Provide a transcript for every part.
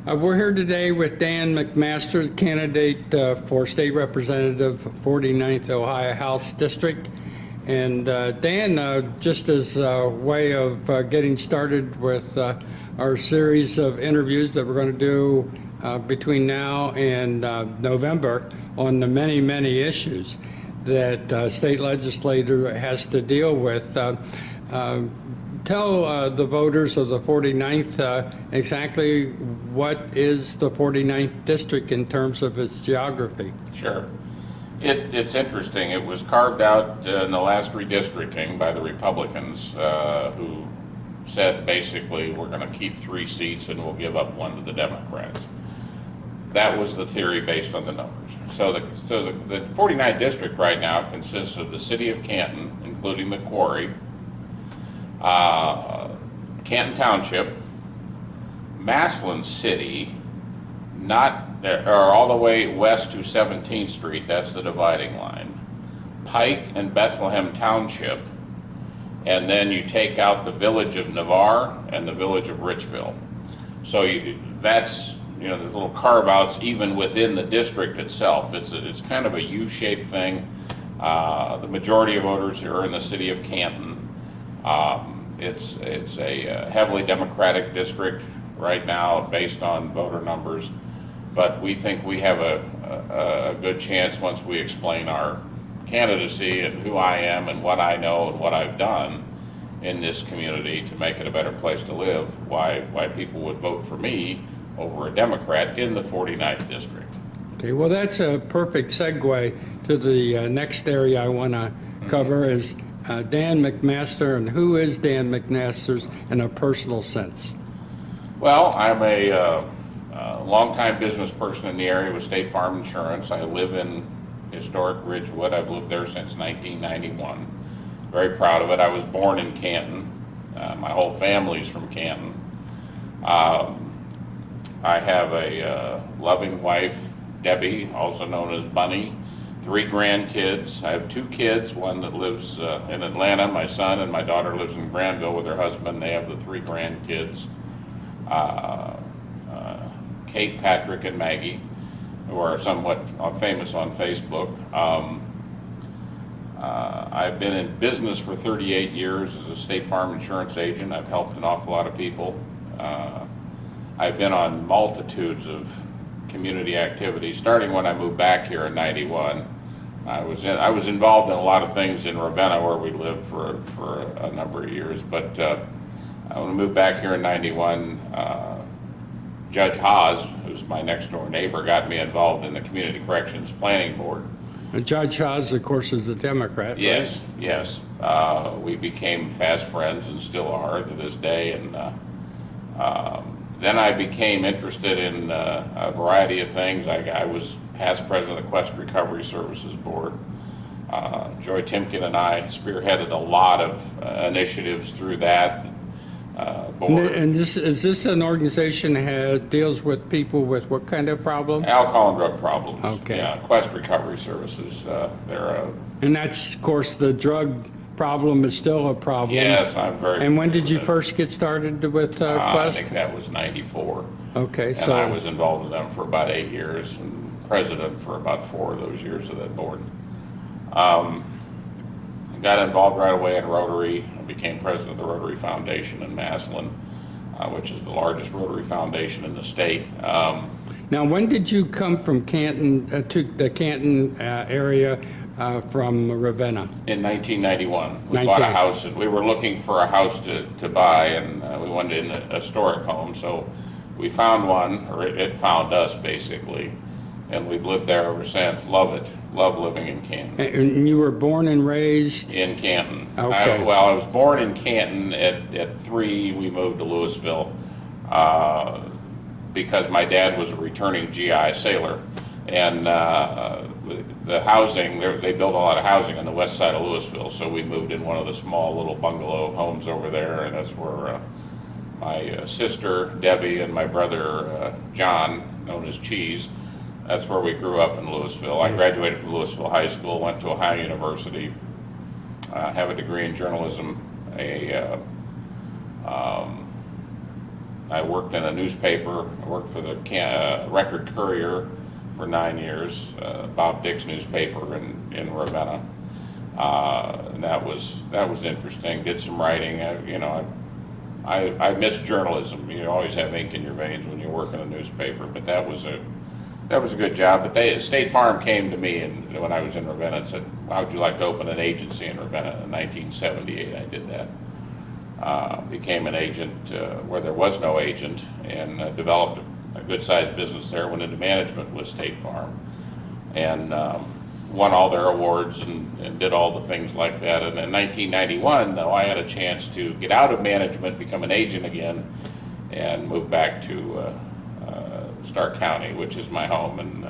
We're here today with Dan McMaster, candidate for State Representative 49th Ohio House District. And Dan, just as a way of getting started with our series of interviews that we're going to do between now and November on the many, many issues that state legislature has to deal with, tell the voters of the 49th exactly what is the 49th district in terms of its geography. Sure. It's interesting. It was carved out in the last redistricting by the Republicans, who said basically we're going to keep 3 seats and we'll give up 1 to the Democrats. That was the theory based on the numbers. So the 49th district right now consists of the city of Canton, including the quarry, Canton Township, Massillon City, or all the way west to 17th Street, that's the dividing line, Pike and Bethlehem Township, and then you take out the village of Navarre and the village of Richville. So there's little carve-outs even within the district itself. It's kind of a U-shaped thing. The majority of voters are in the city of Canton. It's a heavily Democratic district right now based on voter numbers, but we think we have a good chance once we explain our candidacy and who I am and what I know and what I've done in this community to make it a better place to live, why people would vote for me over a Democrat in the 49th district. Okay, well that's a perfect segue to the next area I want to cover is Dan McMaster, and who is Dan McMaster in a personal sense? Well, I'm a longtime business person in the area with State Farm Insurance. I live in historic Ridgewood. I've lived there since 1991. Very proud of it. I was born in Canton. My whole family's from Canton. I have a loving wife, Debbie, also known as Bunny, 3 grandkids. I have 2 kids, one that lives in Atlanta, my son, and my daughter lives in Granville with her husband. They have the 3 grandkids, Kate, Patrick, and Maggie, who are somewhat famous on Facebook. I've been in business for 38 years as a State Farm Insurance agent. I've helped an awful lot of people. I've been on multitudes of community activities, starting when I moved back here in '91. I was involved in a lot of things in Ravenna, where we lived for a number of years. But when I moved back here in '91, Judge Haas, who's my next door neighbor, got me involved in the Community Corrections Planning Board. And Judge Haas, of course, is a Democrat. Yes, right? yes. We became fast friends and still are to this day. And then I became interested in a variety of things. I was past president of the Quest Recovery Services Board. Joy Timken and I spearheaded a lot of initiatives through that board. And is this an organization that deals with people with what kind of problem? Alcohol and drug problems. Okay. Yeah, Quest Recovery Services. And that's, of course, the drug problem is still a problem. Yes, I'm very. And when did you first get started with Quest? I think that was '94. Okay, and so I was involved with them for about 8 years and president for about 4 of those years of that board. I got involved right away in Rotary. I became president of the Rotary Foundation in Massillon, which is the largest Rotary Foundation in the state. now, when did you come from Canton to the Canton area from Ravenna? In 1991, we bought a house, and we were looking for a house to buy, and we wanted in a historic home. So we found one, or it found us basically, and we've lived there ever since. Love it. Love living in Canton. And you were born and raised? In Canton. Okay. I was born in Canton. At 3, we moved to Louisville because my dad was a returning GI sailor. And the housing, they built a lot of housing on the west side of Louisville, so we moved in one of the small little bungalow homes over there, and that's where my sister, Debbie, and my brother, John, known as Cheese, that's where we grew up in Louisville. I graduated from Louisville High School, went to Ohio University, have a degree in journalism, a I worked in a newspaper. I worked for the Record Courier for 9 years, Bob Dick's newspaper in Ravenna. And that was interesting. Did some writing. I miss journalism. You always have ink in your veins when you work in a newspaper, but that was a good job. But State Farm came to me when I was in Ravenna and said, "How would you like to open an agency in Ravenna?" In 1978, I did that. Became an agent where there was no agent, and developed a good-sized business there. Went into management with State Farm, and won all their awards and did all the things like that. And in 1991, though, I had a chance to get out of management, become an agent again, and move back to Stark County, which is my home. And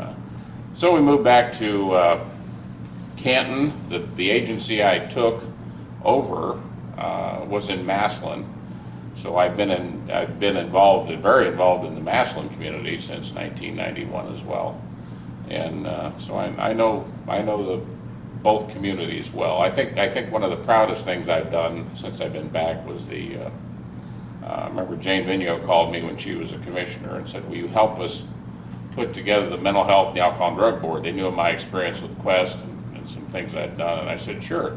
so we moved back to Canton. The agency I took over was in Massillon. So I've been very involved in the Massillon community since 1991 as well. And so I know both communities well. I think one of the proudest things I've done since I've been back was I remember Jane Vigneault called me when she was a commissioner and said, "Will you help us put together the Mental Health and the Alcohol and Drug Board?" They knew of my experience with Quest and some things I'd done, and I said, "Sure."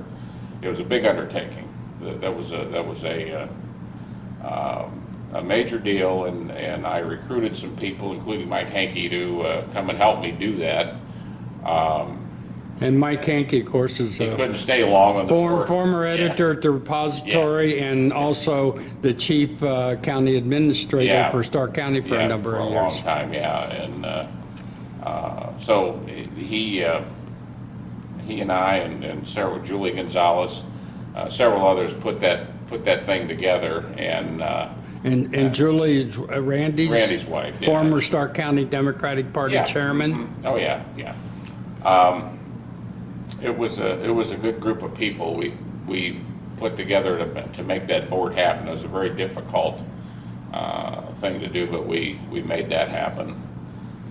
It was a big undertaking. That was a major deal, and I recruited some people, including Mike Hankey, to come and help me do that. And Mike Hankey, of course, is he couldn't stay long on the board. Former editor at the repository, and also the chief county administrator for Stark County for a number of years. For a long time, and so he and I and Julie Gonzalez, several others put that thing together, and Julie is Randy's wife, former Stark County Democratic Party chairman. Mm-hmm. Oh yeah. It was a good group of people we put together to make that board happen. It was a very difficult thing to do, but we made that happen.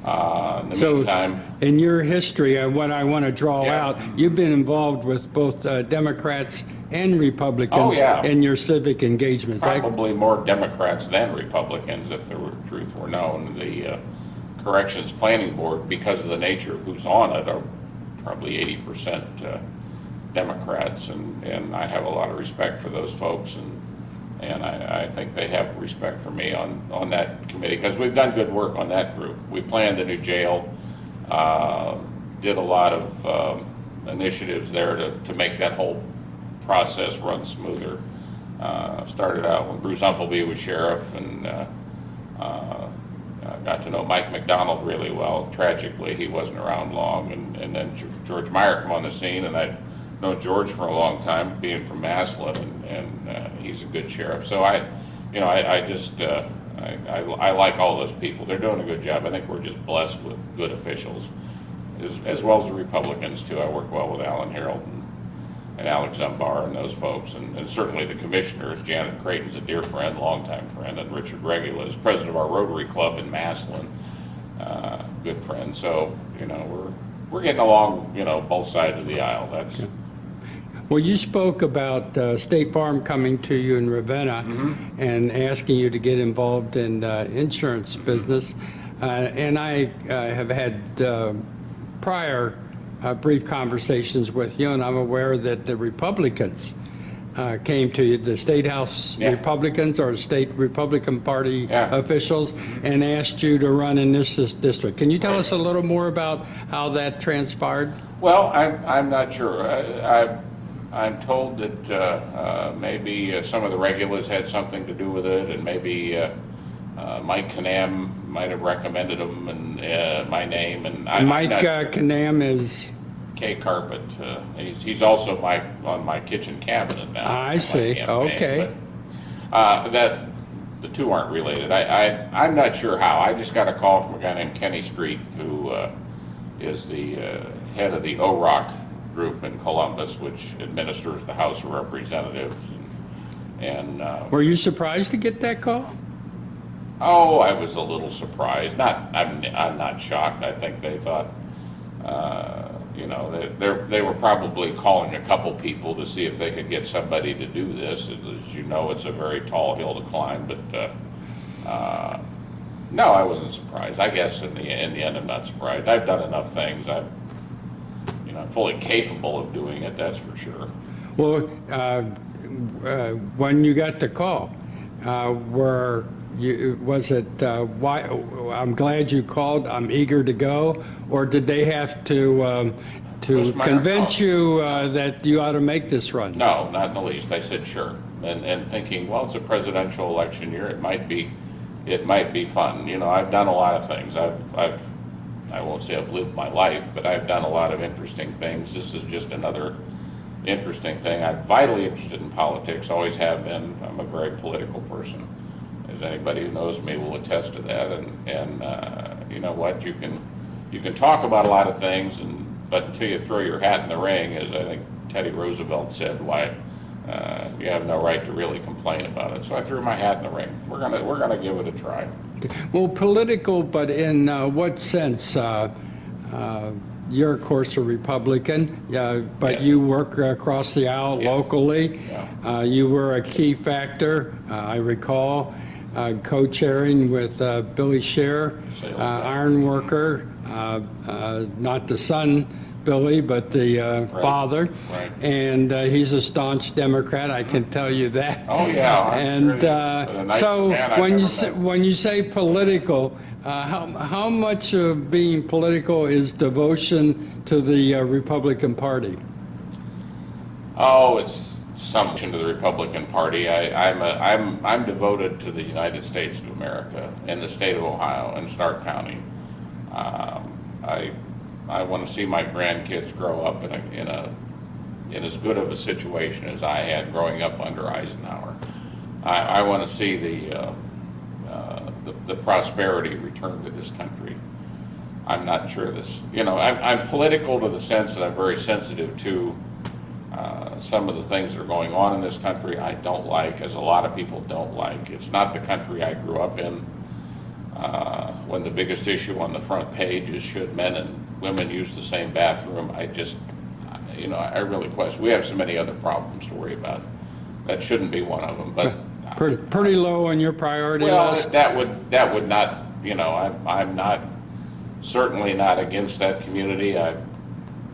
In the meantime, in your history, what I want to draw out, you've been involved with both Democrats and Republicans in your civic engagements. Probably more Democrats than Republicans, if the truth were known. The Corrections Planning Board, because of the nature of who's on it, are probably 80% Democrats, and I have a lot of respect for those folks, and I think they have respect for me on that committee, because we've done good work on that group. We planned the new jail, did a lot of initiatives there to make that whole process run smoother. Started out when Bruce Umpleby was sheriff, and got to know Mike McDonald really well. Tragically, he wasn't around long, and then George Meyer come on the scene, and I'd known George for a long time, being from Massillon, and he's a good sheriff. So I like all those people. They're doing a good job. I think we're just blessed with good officials, as well as the Republicans too. I work well with Alan Harold and Alex Zumbar and those folks, and certainly the commissioners. Janet Creighton's a dear friend, longtime friend, and Richard Regula is president of our Rotary Club in Massillon, good friend. So we're getting along, both sides of the aisle. That's. Well, you spoke about State Farm coming to you in Ravenna and asking you to get involved in the insurance business, and I have had prior brief conversations with you, and I'm aware that the Republicans came to you, the State House Republicans or State Republican Party officials, and asked you to run in this district. Can you tell us a little more about how that transpired? Well, I'm not sure. I'm told that maybe some of the regulars had something to do with it, and maybe Mike Canam might have recommended them and my name. And Mike Canam is K Carpet. He's also on my kitchen cabinet now. I see. Okay. But, that the two aren't related. I'm not sure how. I just got a call from a guy named Kenny Street, who is the head of the OROC group in Columbus, which administers the House of Representatives. And were you surprised to get that call? Oh, I was a little surprised. I'm not shocked. I think they thought, they were probably calling a couple people to see if they could get somebody to do this. As you know, it's a very tall hill to climb, but No, I wasn't surprised. I guess in the end, I'm not surprised. I've done enough things. I'm fully capable of doing it. That's for sure. Well, when you got the call, was it why? I'm glad you called. I'm eager to go, or did they have to convince you that you ought to make this run? No, not in the least. I said sure, and thinking, well, it's a presidential election year. It might be fun. I've done a lot of things. I won't say I've lived my life, but I've done a lot of interesting things. This is just another interesting thing. I'm vitally interested in politics, always have been. I'm a very political person, as anybody who knows me will attest to that. And you know what? You can talk about a lot of things, but until you throw your hat in the ring, as I think Teddy Roosevelt said, why you have no right to really complain about it. So I threw my hat in the ring. We're gonna give it a try. Well, political, but in what sense? You're, of course, a Republican, but Yes. you work across the aisle locally. Yeah. You were a key factor, I recall, co-chairing with Billy Scheer, Sales tax. iron worker, not the son, Billy, but the father. Right. And he's a staunch Democrat, I can tell you that. Oh yeah. I'm And sure the nicest so man I've when you ever met. when you say political, how much of being political is devotion to the Republican Party? Oh, it's something to the Republican Party. I'm devoted to the United States of America and the state of Ohio and Stark County. I want to see my grandkids grow up in as good of a situation as I had growing up under Eisenhower. I want to see the prosperity return to this country. I'm not sure this. I'm political to the sense that I'm very sensitive to some of the things that are going on in this country. I don't like, as a lot of people don't like. It's not the country I grew up in. When the biggest issue on the front page is should men and women use the same bathroom, I really question. We have so many other problems to worry about. That shouldn't be one of them. But Pretty low on your priority list? that would not. I'm not certainly not against that community. I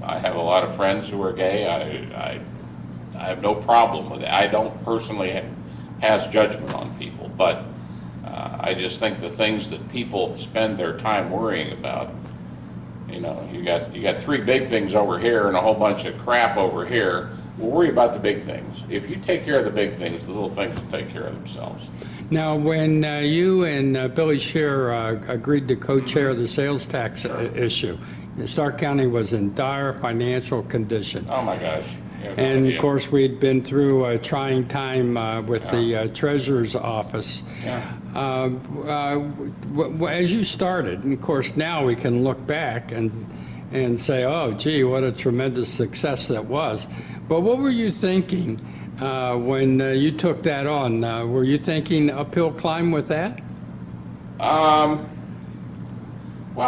have a lot of friends who are gay. I have no problem with it. I don't personally pass judgment on people, but I just think the things that people spend their time worrying about. You got three big things over here and a whole bunch of crap over here. We'll worry about the big things. If you take care of the big things, the little things will take care of themselves. Now, when you and Billy Scheer agreed to co-chair the sales tax issue, Stark County was in dire financial condition. Oh my gosh. You have no And idea. of course, we'd been through a trying time with the treasurer's office. Yeah. As you started, and of course now we can look back and say, oh, gee, what a tremendous success that was. But what were you thinking when you took that on? Were you thinking uphill climb with that? Well,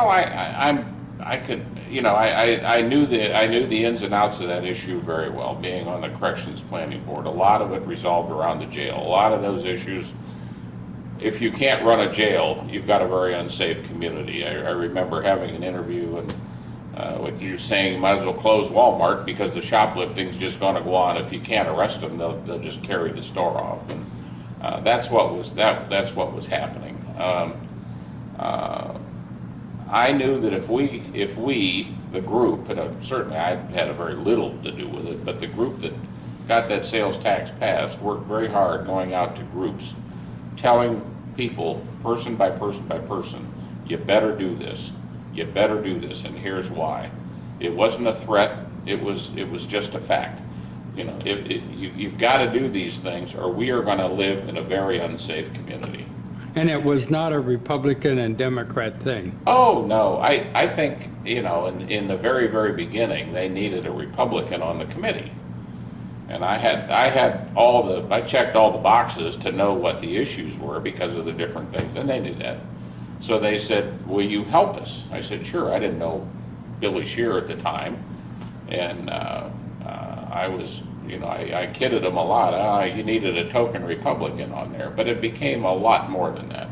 I could, I knew the ins and outs of that issue very well, being on the Corrections Planning Board. A lot of it resolved around the jail. A lot of those issues, if you can't run a jail, you've got a very unsafe community. I remember having an interview and with you saying you might as well close Walmart because the shoplifting's just going to go on. If you can't arrest them, they'll just carry the store off. And that's what was happening. I knew that if we, the group, and certainly I had a very little to do with it, but the group that got that sales tax passed worked very hard going out to groups, telling people, person by person by person, you better do this. You better do this, and here's why. It wasn't a threat. It was just a fact. You've got to do these things, or we are going to live in a very unsafe community. And it was not a Republican and Democrat thing. Oh no, I think in the very very beginning they needed a Republican on the committee, and I checked all the boxes to know what the issues were because of the different things, and they knew that. So they said, will you help us? I said, sure. I didn't know Billy Scheer at the time. And I was, I kidded him a lot. You needed a token Republican on there. But it became a lot more than that.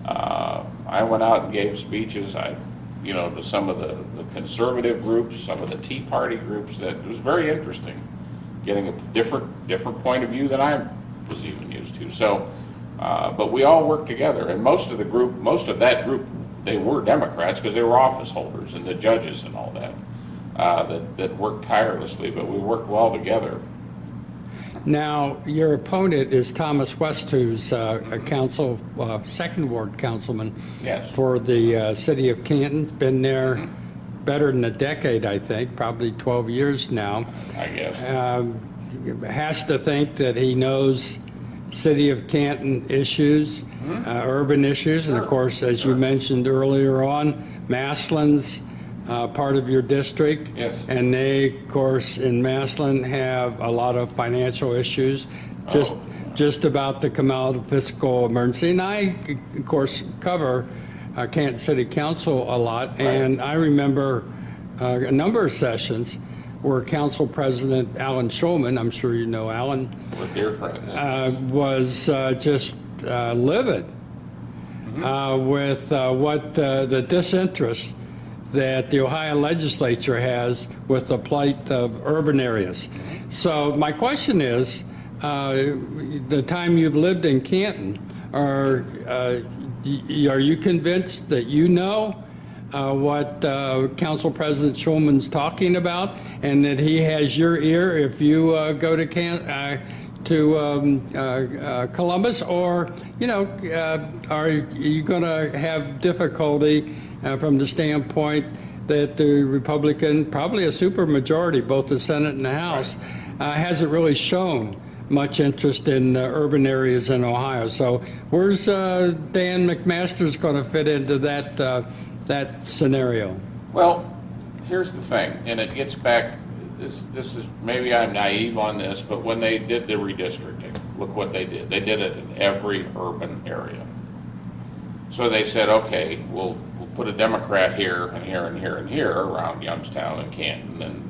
I went out and gave speeches, to some of the conservative groups, some of the Tea Party groups. That it was very interesting, getting a different point of view than I was even used to. So, but we all worked together, and most of that group, they were Democrats because they were office holders and the judges and all that worked tirelessly, but we worked well together. Now, your opponent is Thomas West, who's a second ward councilman. Yes. For the city of Canton. Been there better than a decade, I think, probably 12 years now. I guess. Has to think that he knows city of Canton issues, urban issues, and of course, as you mentioned earlier on, Massillon's part of your district. Yes. And they, of course, in Massillon have a lot of financial issues, just about to come out of fiscal emergency. And I, of course, cover Canton City Council a lot, Right. and I remember a number of sessions where Council President Alan Schulman, I'm sure you know Alan, We're dear friends. was just livid with what the disinterest that the Ohio legislature has with the plight of urban areas. So my question is, the time you've lived in Canton, are you convinced that you know what Council President Schulman's talking about, and that he has your ear if you go to Columbus, or are you going to have difficulty from the standpoint that the Republican, probably a super-majority, both the Senate and the House, hasn't really shown much interest in urban areas in Ohio? So where's Dan McMaster's going to fit into that scenario? Well, here's the thing, and it gets back, this is, maybe I'm naive on this, but when they did the redistricting, look what they did. They did it in every urban area. So they said, okay, we'll put a Democrat here and here and here and here around Youngstown and Canton and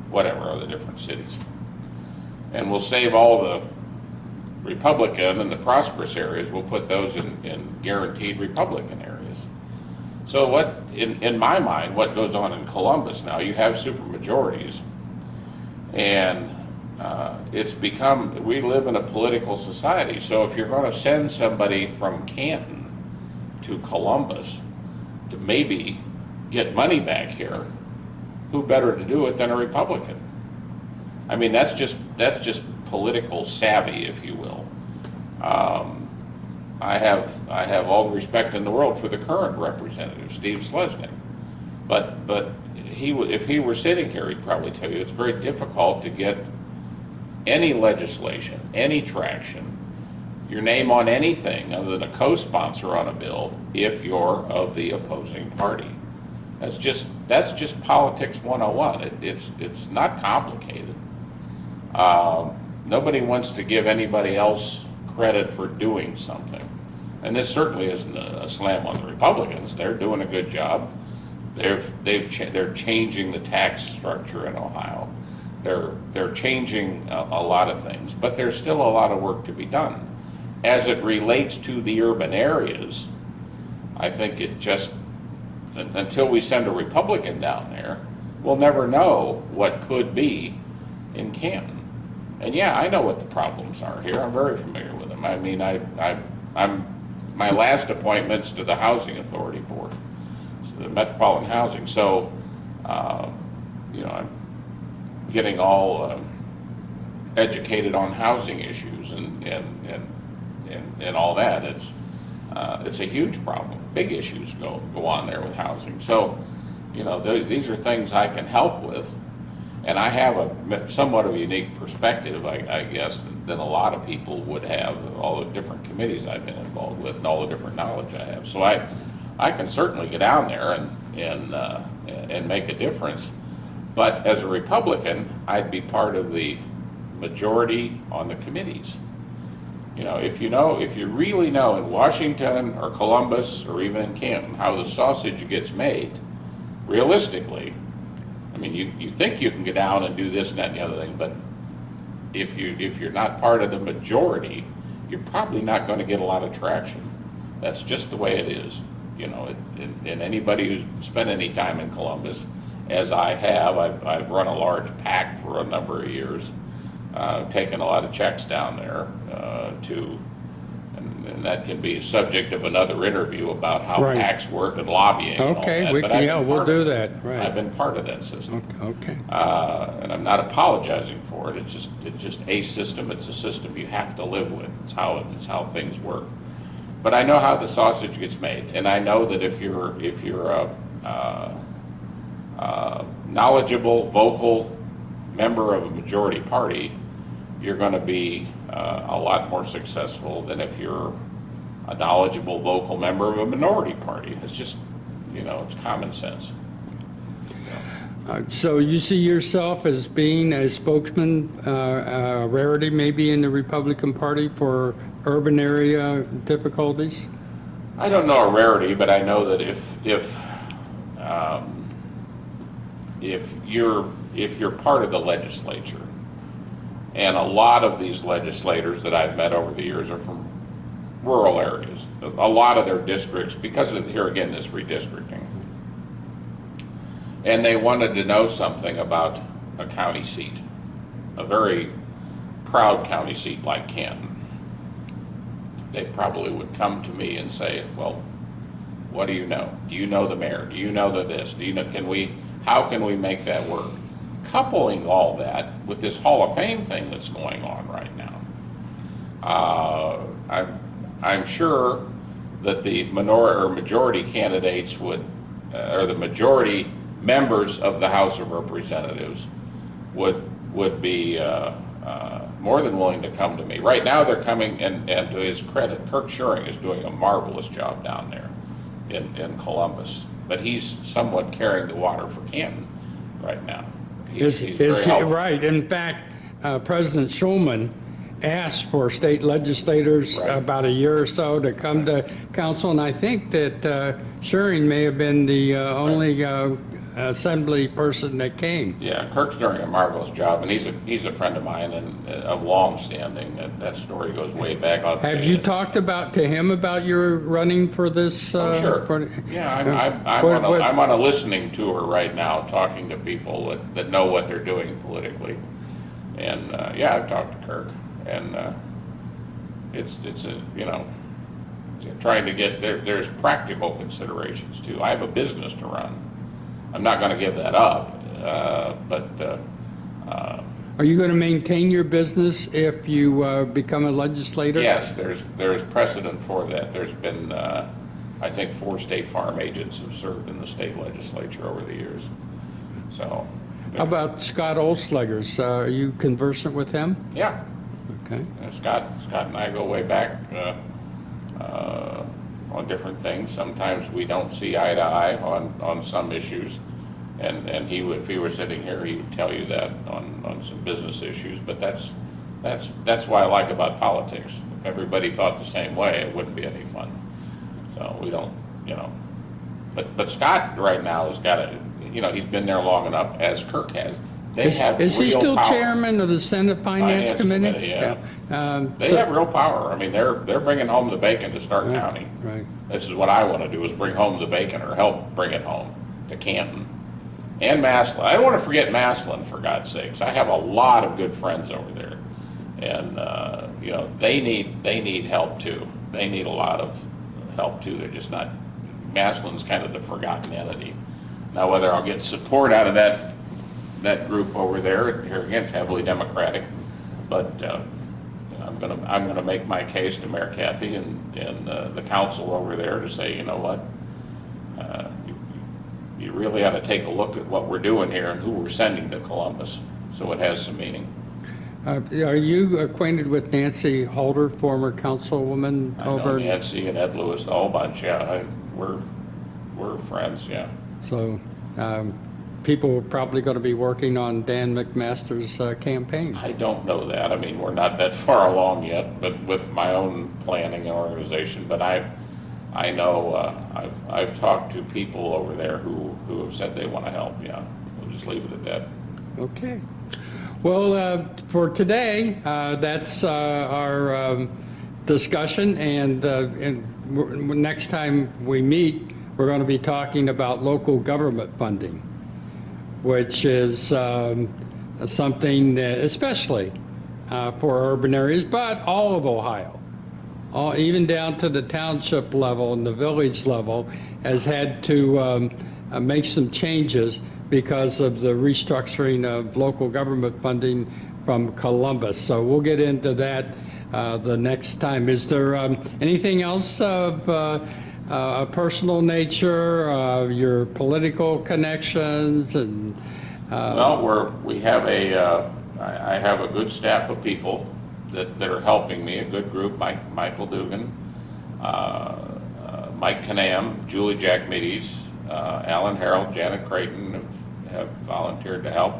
whatever other different cities. And we'll save all the Republican and the prosperous areas, we'll put those in guaranteed Republican areas. So what, in my mind, what goes on in Columbus now, you have supermajorities, and it's become, we live in a political society, so if you're going to send somebody from Canton to Columbus to maybe get money back here, who better to do it than a Republican? I mean, that's just political savvy, if you will. I have all the respect in the world for the current representative, Steve Slesnick, but if he were sitting here, he'd probably tell you it's very difficult to get any legislation, any traction, your name on anything other than a co-sponsor on a bill if you're of the opposing party. That's just politics 101. It's not complicated. Nobody wants to give anybody else credit for doing something. And this certainly isn't a slam on the Republicans. They're doing a good job. They're changing the tax structure in Ohio. They're changing a lot of things, but there's still a lot of work to be done. As it relates to the urban areas, I think it just, until we send a Republican down there, we'll never know what could be in Canton. And yeah, I know what the problems are here. I'm very familiar with them. I mean, I'm my last appointment's to the Housing Authority Board, so the Metropolitan Housing. So, I'm getting all educated on housing issues and all that. It's a huge problem. Big issues go on there with housing. So, these are things I can help with. And I have a somewhat of a unique perspective, I guess, than a lot of people would have, all the different committees I've been involved with and all the different knowledge I have. So I can certainly get down there and make a difference. But as a Republican, I'd be part of the majority on the committees. If you really know in Washington or Columbus or even in Canton how the sausage gets made, realistically, I mean, you think you can get down and do this and that and the other thing, but if you're not part of the majority, you're probably not going to get a lot of traction. That's just the way it is. You know, and anybody who's spent any time in Columbus, as I have, I've run a large PAC for a number of years, taken a lot of checks down there and that can be a subject of another interview about how Right. PACs work and lobbying. Okay, and all that. But we'll do that, right. I've been part of that system. Okay. And I'm not apologizing for it. It's just a system. It's a system you have to live with. It's how things work. But I know how the sausage gets made, and I know that if you're a knowledgeable, vocal member of a majority party, you're going to be a lot more successful than if you're a knowledgeable, vocal member of a minority party. It's just, it's common sense. So you see yourself as being a spokesman, a rarity maybe in the Republican Party for urban area difficulties? I don't know a rarity, but I know that if you're part of the legislature, and a lot of these legislators that I've met over the years are from rural areas, a lot of their districts, because of, here again, this redistricting, and they wanted to know something about a county seat, a very proud county seat like Canton, they probably would come to me and say, well, what do you know? Do you know the mayor? Do you know this? Do you know, how can we make that work? Coupling all that with this Hall of Fame thing that's going on right now, I'm sure that the majority candidates would, or the majority members of the House of Representatives would be more than willing to come to me. Right now they're coming, and to his credit, Kirk Schuring is doing a marvelous job down there in Columbus, but he's somewhat carrying the water for Canton right now. He's very helpful. Right. In fact, President Schulman asked for state legislators about a year or so to come to council, and I think that Schuring may have been the only assembly person that came. Yeah, Kirk's doing a marvelous job, and he's a friend of mine and of long standing. That story goes way back. Have you talked to him about your running for this? Oh, sure. Yeah, I'm on a listening tour right now, talking to people that know what they're doing politically, and yeah, I've talked to Kirk, and it's trying to get there. There's practical considerations too. I have a business to run. I'm not going to give that up, but. Are you going to maintain your business if you become a legislator? Yes, there's precedent for that. There's been, I think, 4 state farm agents have served in the state legislature over the years. So. How about Scott Olslegers? Are you conversant with him? Yeah. Okay. Scott and I go way back on different things. Sometimes we don't see eye to eye on some issues, and if he were sitting here, he would tell you that on some business issues. But that's what I like about politics. If everybody thought the same way, it wouldn't be any fun. So we don't, But Scott right now has got he's been there long enough, as Kirk has. Is he still power. chairman of the Senate Finance Committee? Yeah. They have real power. I mean, they're bringing home the bacon to Stark County. Right. This is what I want to do, is bring home the bacon, or help bring it home to Canton and Maslin. I don't want to forget Maslin, for God's sakes. I have a lot of good friends over there, and they need help too. They need a lot of help too. They're just not. Maslin's kind of the forgotten entity. Now, whether I'll get support out of that group over there, here again, it's heavily Democratic, but I'm gonna make my case to Mayor Cathy and the council over there to say, you know what, you really ought to take a look at what we're doing here and who we're sending to Columbus, so it has some meaning. Are you acquainted with Nancy Holder, former councilwoman over? I know Nancy and Ed Lewis, the whole bunch. Yeah, we're friends. Yeah. So. People are probably going to be working on Dan McMaster's campaign. I don't know that. I mean, we're not that far along yet, but with my own planning and organization. But I know I've talked to people over there who have said they want to help. Yeah, we'll just leave it at that. Okay. Well, for today, that's our discussion, and next time we meet, we're going to be talking about local government funding, which is something that, especially for urban areas, but all of Ohio, even down to the township level and the village level, has had to make some changes because of the restructuring of local government funding from Columbus. So we'll get into that the next time. Is there anything else of a personal nature, your political connections, and Well, we have I have a good staff of people that are helping me, a good group, Michael Dugan, Mike Canam, Julie Jack Middies, Alan Harold, Janet Creighton have volunteered to help.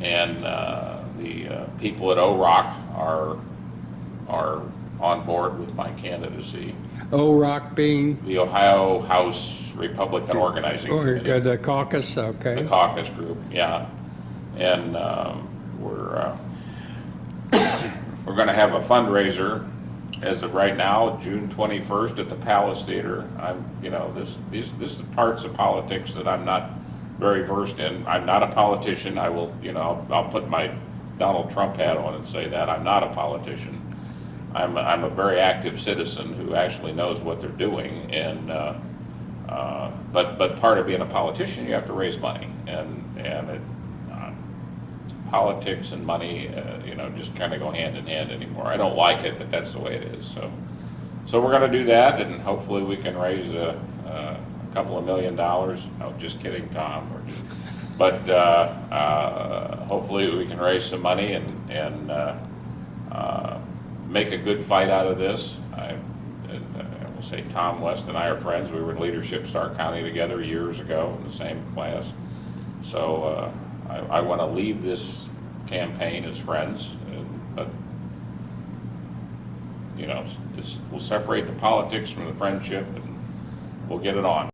And the people at OROC are on board with my candidacy. OROC being? The Ohio House Republican Organizing Committee. The caucus, okay. The caucus group, yeah. And we're going to have a fundraiser as of right now, June 21st at the Palace Theater. This is parts of politics that I'm not very versed in. I'm not a politician. I'll put my Donald Trump hat on and say that I'm not a politician. I'm a very active citizen who actually knows what they're doing. And but part of being a politician, you have to raise money, and politics and money, just kind of go hand in hand anymore. I don't like it, but that's the way it is. So we're going to do that, and hopefully we can raise a couple of $1 million. No, just kidding, Tom. But hopefully we can raise some money and make a good fight out of this. I will say Tom West and I are friends. We were in leadership Stark County together years ago in the same class. So I want to leave this campaign as friends, but we'll separate the politics from the friendship, and we'll get it on.